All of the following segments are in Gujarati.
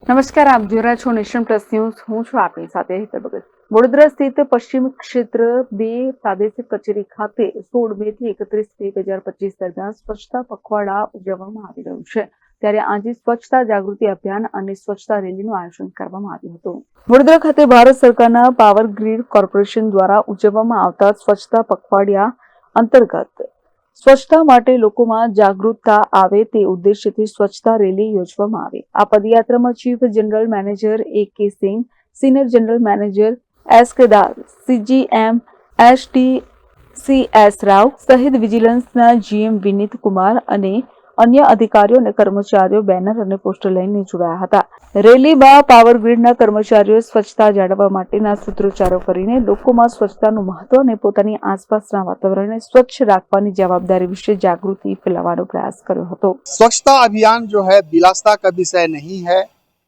નમસ્કાર, આપ જોઈ રહ્યા છો નેશન પ્લસ ન્યૂઝ. હું છું આપની સાથે હેતલ ભગત. વડોદરા સ્થિત પશ્ચિમ ક્ષેત્ર 2 પ્રાદેશિક કચેરી ખાતે 16 મે થી 31 મે 2025 દરમિયાન સ્વચ્છતા પખવાડા ઉજવવામાં આવી રહ્યું છે. ત્યારે આજે સ્વચ્છતા જાગૃતિ અભિયાન અને સ્વચ્છતા રેલીનું આયોજન કરવામાં આવ્યું હતું. વડોદરા ખાતે ભારત સરકારના પાવર ગ્રીડ કોર્પોરેશન દ્વારા ઉજવવામાં આવતા સ્વચ્છતા પખવાડિયા અંતર્ગત સ્વચ્છતા માટે લોકોમાં જાગૃતતા આવે તે ઉદ્દેશ્યથી સ્વચ્છતા રેલી યોજવામાં આવી. આ પદયાત્રામાં ચીફ જનરલ મેનેજર A.K. સિંહ, સિનિયર જનરલ મેનેજર S.K. દાસ, CGM STCS રાવ સહિત વિજિલન્સના GM વિનીત કુમાર અને અન્ય અધિકારીઓ અને કર્મચારીઓ બેનર અને પોસ્ટર લઈને જોડાયા હતા. રેલીમાં પાવર ગ્રીડના કર્મચારીઓએ સ્વચ્છતા જાળવવા માટેના સૂત્રોચ્ચારો કરીને લોકોમાં સ્વચ્છતાનું મહત્વ અને પોતાની આસપાસના વાતાવરણને સ્વચ્છ રાખવાની જવાબદારી વિશે જાગૃતિ ફેલાવવાનો પ્રયાસ કર્યો હતો. स्वच्छता अभियान जो है विलासिता का विषय नहीं है,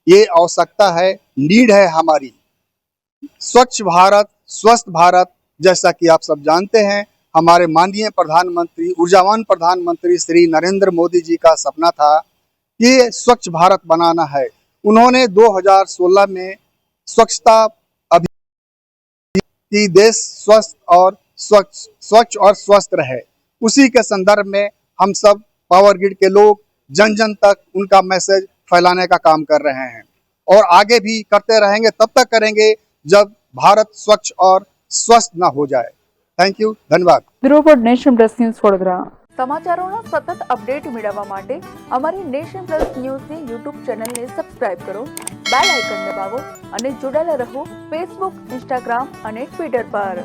ये आवश्यकता है, नीड है हमारी। स्वच्छ भारत स्वस्थ भारत, जैसा कि आप सब जानते हैं, हमारे माननीय प्रधानमंत्री ऊर्जावान प्रधानमंत्री श्री नरेंद्र मोदी जी का सपना था कि स्वच्छ भारत बनाना है। उन्होंने 2016 में स्वच्छता अभियान की देश स्वच्छ और स्वस्थ रहे, उसी के संदर्भ में हम सब पावर ग्रिड के लोग जन जन तक उनका मैसेज फैलाने का काम कर रहे हैं और आगे भी करते रहेंगे। तब तक करेंगे जब भारत स्वच्छ और स्वस्थ न हो जाए। थैंक यू, धन्यवाद। Bureau report Nation Plus News Vadodara. સમાચારોના સતત અપડેટ મેળવવા માટે અમારી નેશન પ્લસ ન્યૂઝની યુટ્યુબ ચેનલને સબસ્ક્રાઇબ કરો, બેલ આઇકન દબાવો અને જોડાયેલા રહો ફેસબુક, ઇન્સ્ટાગ્રામ અને ટ્વિટર પર.